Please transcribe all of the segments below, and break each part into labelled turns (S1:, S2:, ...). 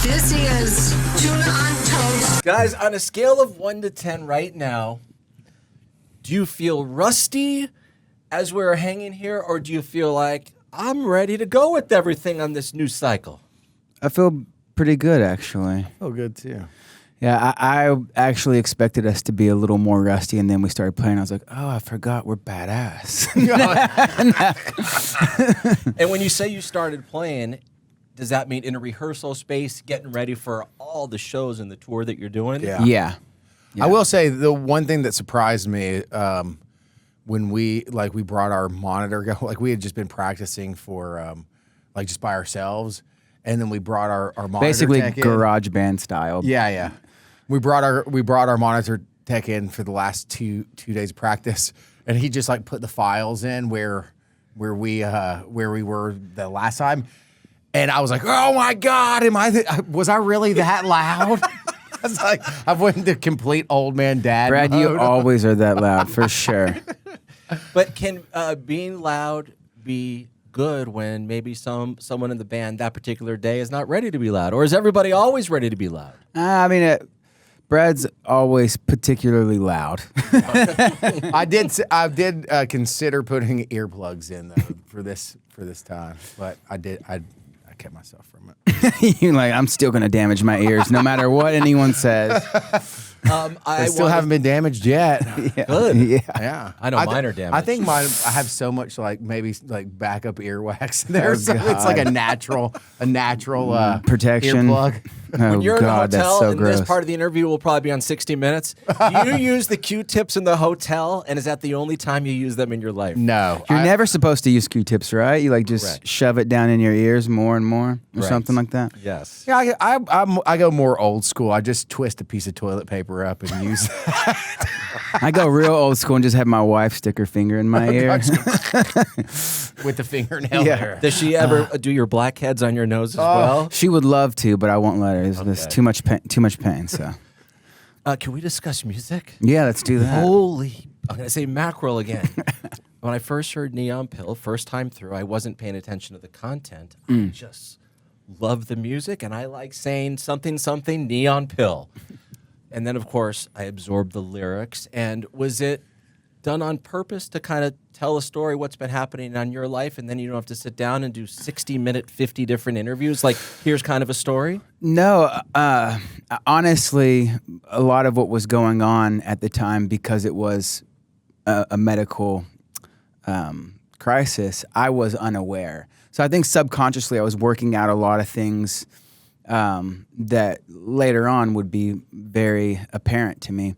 S1: This is Tuna on Toast.
S2: Guys, on a scale of 1 to 10 right now, do you feel rusty as we're hanging here, or do you feel like I'm ready to go with everything on this new cycle?
S3: I feel pretty good, actually.
S4: Oh, good too.
S3: Yeah, I actually expected us to be a little more rusty, and then we started playing. I was like, oh, I forgot we're badass.
S2: And when you say you started playing, does that mean in a rehearsal space, getting ready for all the shows and the tour that you're doing?
S4: Yeah.
S3: Yeah.
S4: I will say the one thing that surprised me when we brought our monitor, like we had just been practicing for just by ourselves, and then we brought our monitor
S3: Basically
S4: tech in.
S3: garage band style.
S4: Yeah. We brought our monitor tech in for the last two days of practice, and he just like put the files in where we were the last time, and I was like, oh my God, was I really that loud? I was like, I went into complete old man dad
S3: Brad,
S4: mode.
S3: you always are that loud, for sure.
S2: But can being loud be good when maybe someone in the band that particular day is not ready to be loud? Or is everybody always ready to be loud?
S3: Brad's always particularly loud.
S4: I did consider putting earplugs in though for this time, but I kept myself from it.
S3: You're like, I'm still going to damage my ears no matter what anyone says.
S4: I still haven't been damaged yet.
S3: Yeah.
S2: Good.
S3: Yeah.
S2: I know mine are damaged.
S4: I think mine. I have so much maybe backup earwax there,
S3: Oh,
S4: so it's
S3: God.
S4: like a natural
S3: protection.
S4: earplug.
S3: Oh,
S2: When you're in
S3: God,
S2: the hotel,
S3: that's so
S2: and
S3: gross.
S2: this part of the interview will probably be on 60 Minutes, do you use the Q-tips in the hotel, and is that the only time you use them in your life?
S4: No,
S3: You're never supposed to use Q-tips, right? You just
S2: Correct.
S3: shove it down in your ears more and more or something like that?
S2: Yes.
S4: Yeah, I go more old school. I just twist a piece of toilet paper up and use that.
S3: I go real old school and just have my wife stick her finger in my ear.
S4: with the fingernail
S3: Yeah.
S4: there.
S2: Does she ever do your blackheads on your nose as well?
S3: She would love to, but I won't let her. It's too much pain. So
S2: Can we discuss music?
S3: yeah, let's do that.
S2: Holy, I'm going to say mackerel again. When I first heard Neon Pill, first time through, I wasn't paying attention to the content. I just love the music, and I like saying something, Neon Pill. And then, of course, I absorbed the lyrics. And was it done on purpose to kind of tell a story, what's been happening on your life, and then you don't have to sit down and do 60-minute, 50 different interviews? Like, here's kind of a story?
S3: No, honestly, a lot of what was going on at the time, because it was a medical crisis, I was unaware. So I think subconsciously I was working out a lot of things that later on would be very apparent to me.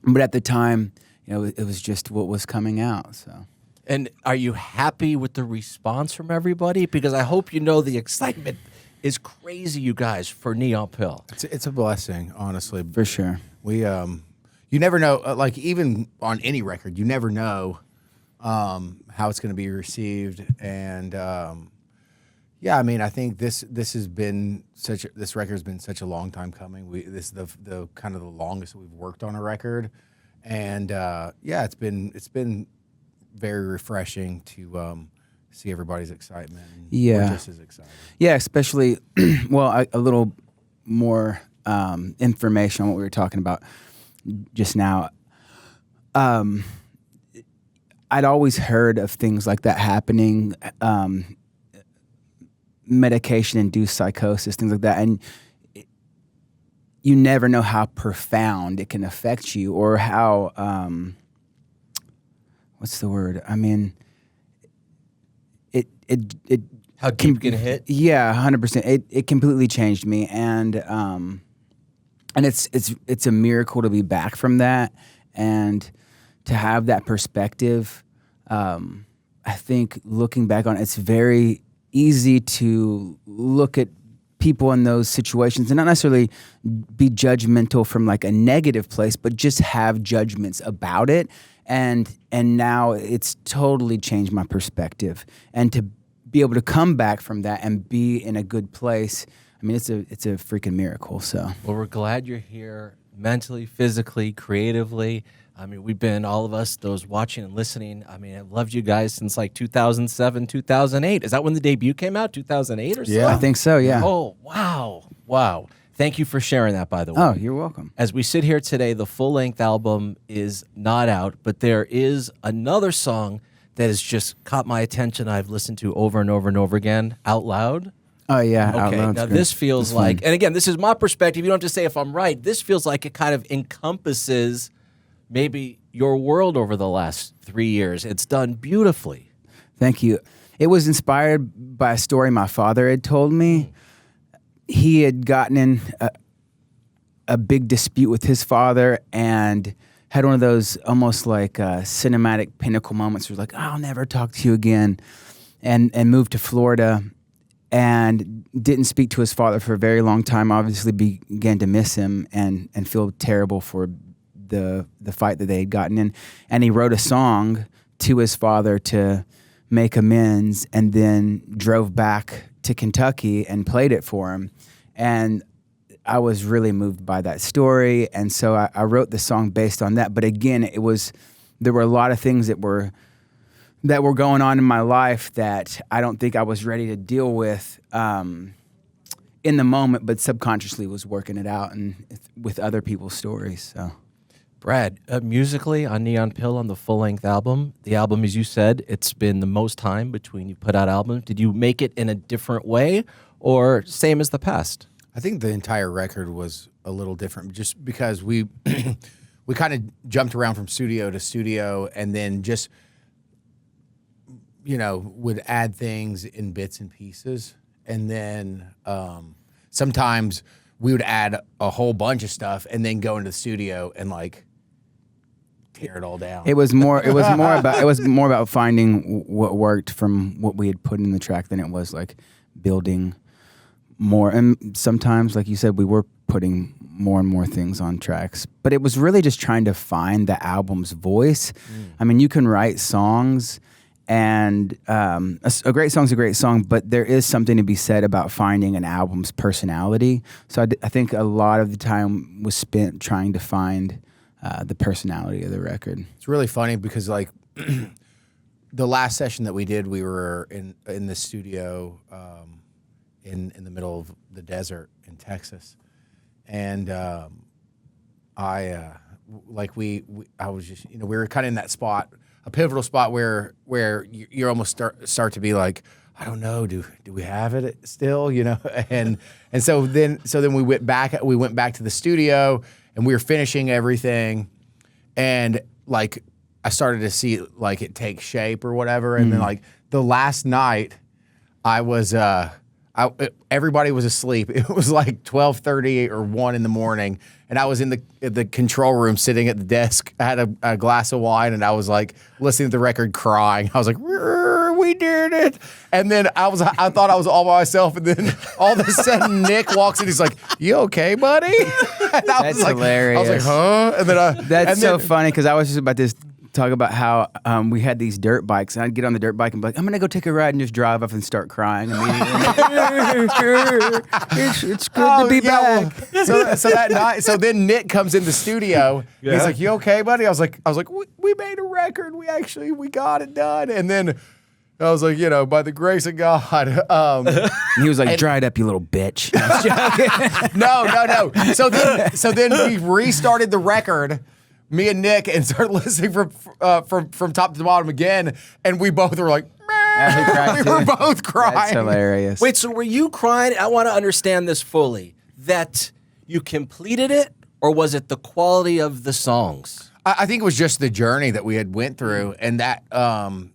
S3: But at the time, it was just what was coming out. So.
S2: And are you happy with the response from everybody? Because I hope you know the excitement is crazy, you guys, for Neon Pill.
S4: It's a blessing, honestly.
S3: For sure.
S4: We you never know. Even on any record, you never know how it's going to be received. And I think this record has been such a long time coming. This is the kind of the longest we've worked on a record, and it's been very refreshing to see everybody's excitement. And
S3: Yeah.
S4: we're just as excited.
S3: Yeah, especially, a little more information on what we were talking about just now. I'd always heard of things like that happening, medication-induced psychosis, things like that, and you never know how profound it can affect you, or how, what's the word? I mean, it
S2: How deep can it hit?
S3: Yeah, 100%. It completely changed me, and it's a miracle to be back from that, and to have that perspective. I think looking back on it, it's very easy to look at people in those situations and not necessarily be judgmental from like a negative place, but just have judgments about it. And now it's totally changed my perspective. And to be able to come back from that and be in a good place, I mean, it's a freaking miracle. So
S2: Well, we're glad you're here mentally, physically, creatively. I mean, we've been, all of us, those watching and listening, I mean, I've loved you guys since like 2007, 2008. Is that when the debut came out? 2008 or so?
S4: Yeah.
S3: I think so, yeah.
S2: Oh, wow. Wow. Thank you for sharing that, by the way.
S3: Oh, you're welcome.
S2: As we sit here today, the full-length album is not out, but there is another song that has just caught my attention. I've listened to over and over and over again, Out Loud.
S3: Oh, yeah. Out
S2: Okay,
S3: Loud's
S2: now
S3: great.
S2: this feels
S3: It's
S2: like,
S3: fun.
S2: and again, this is my perspective. You don't have to say if I'm right. This feels like it kind of encompasses maybe your world over the last 3 years. It's done beautifully.
S3: Thank you. It was inspired by a story my father had told me. He had gotten in a big dispute with his father and had one of those almost like cinematic pinnacle moments where like, I'll never talk to you again, and moved to Florida and didn't speak to his father for a very long time. Obviously began to miss him and feel terrible for the fight that they had gotten in. And he wrote a song to his father to make amends, and then drove back to Kentucky and played it for him. And I was really moved by that story, and so I wrote the song based on that. But again, there were a lot of things that were going on in my life that I don't think I was ready to deal with in the moment, but subconsciously was working it out and with other people's stories. So,
S2: Brad, musically on Neon Pill on the full-length album, the album, as you said, it's been the most time between you put out albums. Did you make it in a different way or same as the past?
S4: I think the entire record was a little different just because we we kind of jumped around from studio to studio and then just, would add things in bits and pieces. And then sometimes we would add a whole bunch of stuff and then go into the studio and like tear it all down.
S3: it was more about finding what worked from what we had put in the track than it was like building more. And sometimes, like you said, we were putting more and more things on tracks, but it was really just trying to find the album's voice. I mean, you can write songs, and a great song's a great song, but there is something to be said about finding an album's personality. So I think a lot of the time was spent trying to find the personality of the record.
S4: It's really funny because like the last session that we did, we were in the studio in the middle of the desert in Texas, and I was just we were kind of in that spot, a pivotal spot where you almost start to be like, I don't know, do we have it still, and so then we went back to the studio and we were finishing everything, and like I started to see like it take shape or whatever, and then like the last night I was everybody was asleep. It was like 12:30 or 1 in the morning, and I was in the control room sitting at the desk. I had a glass of wine, and I was like listening to the record, crying. I was like, "We did it!" And then I thought I was all by myself, and then all of a sudden Nick walks in. He's like, "You okay, buddy?" And I was like,
S3: hilarious.
S4: I was like, "Huh?" And then
S3: That's so funny because I was just about to talk about how we had these dirt bikes, and I'd get on the dirt bike and be like, I'm going to go take a ride, and just drive off and start crying immediately. it's good to be back.
S4: So that night, so then Nick comes in the studio.
S2: Yeah.
S4: He's like, "You okay, buddy?" I was like, we made a record. We got it done. And then I was like, by the grace of God.
S3: And he was like, dry it up, you little bitch.
S4: No. So then we restarted the record, me and Nick, and started listening from top to bottom again, and we both were like, we were both crying.
S3: That's hilarious.
S2: Wait, so were you crying? I want to understand this fully. That you completed it, or was it the quality of the songs?
S4: I think it was just the journey that we had went through, and that God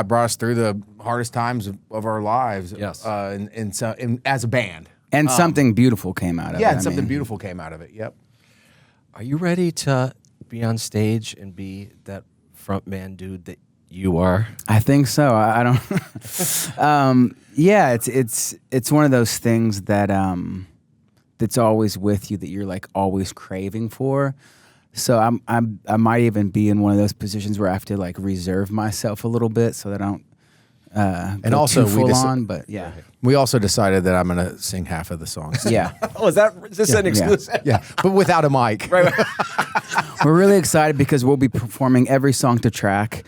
S4: brought us through the hardest times of our lives.
S2: Yes.
S4: And as a band.
S3: And something beautiful came out of it.
S4: Yeah, and something beautiful came out of it. Yep.
S2: Are you ready to be on stage and be that frontman dude that you are?
S3: I think so. I don't. Yeah, it's one of those things that that's always with you, that you're like always craving for. So I might even be in one of those positions where I have to like reserve myself a little bit so that I don't and
S4: also
S3: full on, but yeah.
S4: We also decided that I'm going to sing half of the songs.
S3: Yeah.
S2: Oh, is this an exclusive?
S4: Yeah, but without a mic.
S2: Right.
S3: We're really excited because we'll be performing every song to track.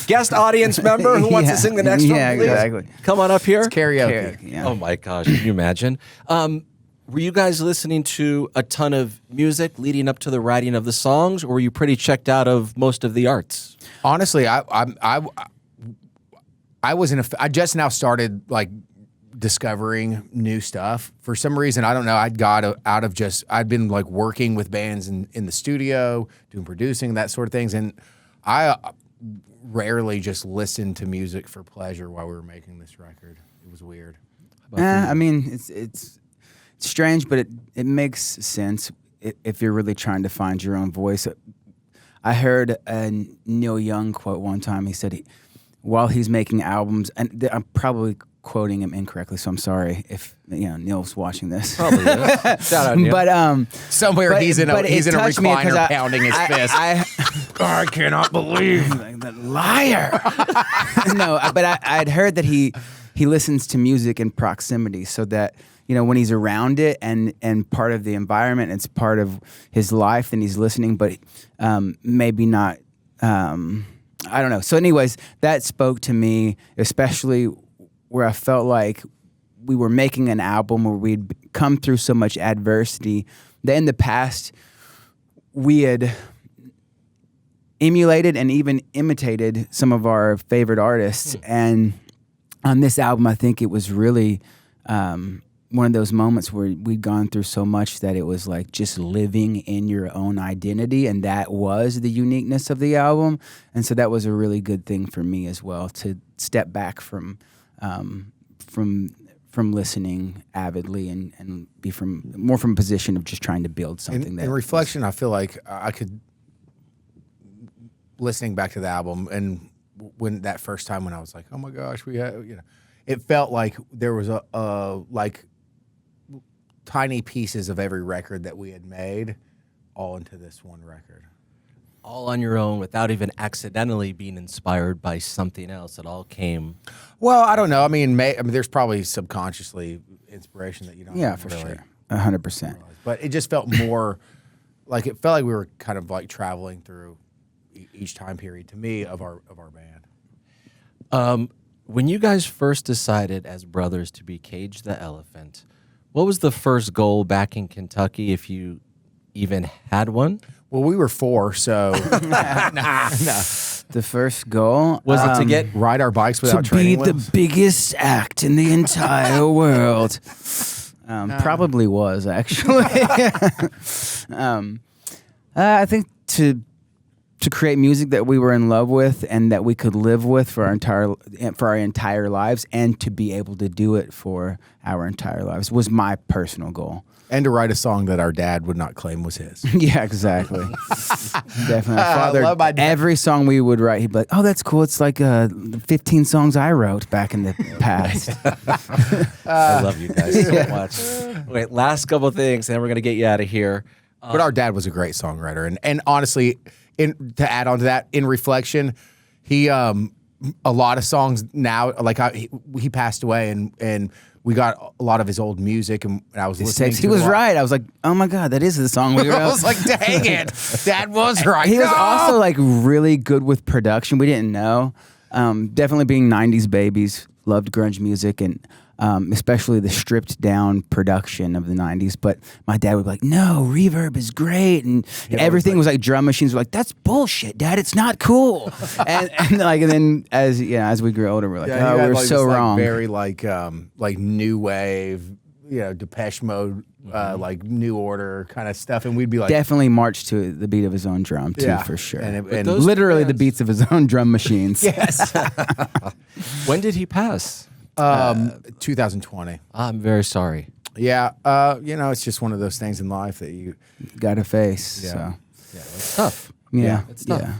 S2: Guest audience member who wants to sing the next one, please?
S3: Exactly.
S2: Come on up here.
S4: It's karaoke.
S3: Yeah.
S2: Oh my gosh, can you imagine? Were you guys listening to a ton of music leading up to the writing of the songs, or were you pretty checked out of most of the arts?
S4: Honestly, I wasn't. I just now started like discovering new stuff. For some reason, I don't know. I'd got out of just. I'd been like working with bands in the studio, doing producing, that sort of things, and I rarely just listened to music for pleasure while we were making this record. It was weird.
S3: I mean, it's strange, but it makes sense if you're really trying to find your own voice. I heard a Neil Young quote one time. He said while he's making albums, and I'm probably quoting him incorrectly, so I'm sorry if Neil's watching this.
S2: Probably is. Shout out, Neil.
S4: But somewhere he's in a recliner pounding his fist.
S3: I cannot believe that liar. No, but I'd heard that he listens to music in proximity, so that when he's around it and part of the environment, it's part of his life, then he's listening, but maybe not. I don't know. So anyways, that spoke to me, especially where I felt like we were making an album where we'd come through so much adversity that in the past we had emulated and even imitated some of our favorite artists. And on this album, I think it was really one of those moments where we'd gone through so much that it was like just living in your own identity, and that was the uniqueness of the album. And so that was a really good thing for me as well, to step back from listening avidly and be more from a position of just trying to build something.
S4: In reflection, I feel like I could, listening back to the album, and when that first time when I was like, oh my gosh, we had, it felt like there was like tiny pieces of every record that we had made all into this one record.
S2: All on your own without even accidentally being inspired by something else. It all came.
S4: Well, I don't know. I mean, there's probably subconsciously inspiration that you don't.
S3: Yeah, for
S4: really
S3: sure, 100%.
S4: But it just felt more like we were kind of like traveling through each time period to me of our band.
S2: When you guys first decided as brothers to be Cage the Elephant, what was the first goal back in Kentucky, if you even had one?
S4: Well, we were 4, so no.
S3: The first goal
S2: Was it to get
S4: ride our bikes without
S3: to
S4: training
S3: be
S4: wheels?
S3: the biggest act in the entire world. Probably was, actually. I think to create music that we were in love with and that we could live with for our entire lives, and to be able to do it for our entire lives was my personal goal.
S4: And to write a song that our dad would not claim was his.
S3: Yeah, exactly. Definitely. My father,
S4: love my dad.
S3: every song we would write, he'd be like, oh, that's cool. It's like 15 songs I wrote back in the past.
S2: I love you guys so much. Wait, last couple of things, and then we're going to get you out of here.
S4: But our dad was a great songwriter. And honestly, to add on to that, in reflection, he a lot of songs now, like he passed away, and we got a lot of his old music, and I was listening to
S3: He was right. I was like, oh my God, that is the song we wrote.
S4: I was like, dang it. Dad was right.
S3: He was
S4: No!
S3: also like really good with production. We didn't know. Definitely being 90s babies, loved grunge music, and especially the stripped down production of the 90s. But my dad would be like, no, reverb is great. And everything was like drum machines. We're like, that's bullshit, Dad. It's not cool. and then as we grew older, we're like,
S4: Yeah,
S3: oh,
S4: he had
S3: we're
S4: like
S3: so
S4: this,
S3: wrong.
S4: Like, very like new wave, Depeche Mode, like New Order kind of stuff, and we'd be like,
S3: Definitely marched to the beat of his own drum too,
S4: Yeah.
S3: for sure.
S4: And
S2: those
S3: literally the
S2: bands-
S3: beats of his own drum machines.
S4: yes,
S2: When did he pass?
S4: 2020.
S2: I'm very sorry.
S4: Yeah, it's just one of those things in life that you.
S3: Got to face.
S4: Yeah.
S3: So.
S2: Yeah, it's tough.
S3: Yeah,
S2: it's tough.
S3: Yeah.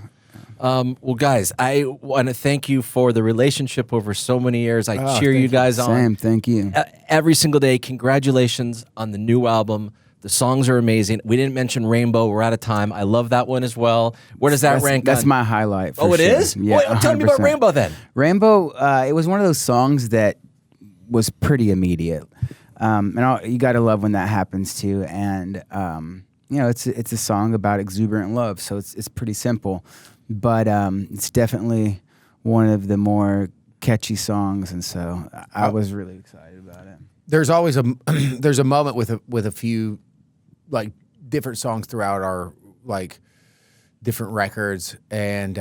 S2: Well, guys, I want to thank you for the relationship over so many years. I cheer you guys on
S3: Sam, thank you.
S2: every single day. Congratulations on the new album. The songs are amazing. We didn't mention Rainbow. We're out of time. I love that one as well. Where does that rank?
S3: That's my highlight. For
S2: Oh, it
S3: sure.
S2: is?
S3: Yeah,
S2: Well, tell me about
S3: 100%.
S2: Rainbow then.
S3: Rainbow, it was one of those songs that was pretty immediate. You got to love when that happens too. And, it's a song about exuberant love. So it's pretty simple, but it's definitely one of the more catchy songs. And so I was really excited about it.
S4: There's always there's a moment with a few like different songs throughout our like different records, and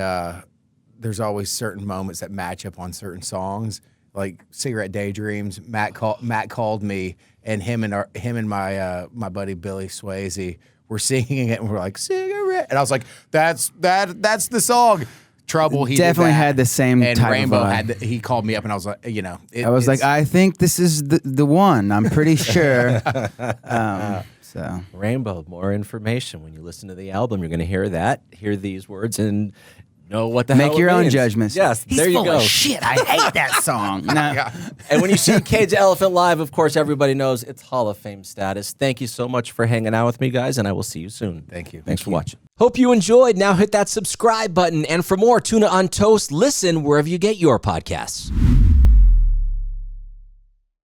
S4: there's always certain moments that match up on certain songs. Like Cigarette Daydreams, Matt called me, and him and my buddy Billy Swayze were singing it, and we're like, cigarette, and I was like, that's the song. Trouble, he
S3: Definitely
S4: did that.
S3: had the same
S4: and
S3: type
S4: Rainbow
S3: of
S4: had he called me up, and I was like,
S3: I was like, I think this is the one. I'm pretty sure. So
S2: Rainbow, more information. When you listen to the album, you're going to hear these words, and know what the hell
S3: make
S2: it
S3: your own
S2: means.
S3: judgments.
S2: Yes,
S3: He's
S2: there you
S3: full
S2: go.
S3: of shit. I hate that song. Nah.
S2: And when you see Cage the Elephant live, of course, everybody knows it's Hall of Fame status. Thank you so much for hanging out with me, guys, and I will see you soon.
S4: Thank you.
S2: Thanks for watching. Hope you enjoyed. Now hit that subscribe button. And for more Tuna on Toast, listen wherever you get your podcasts.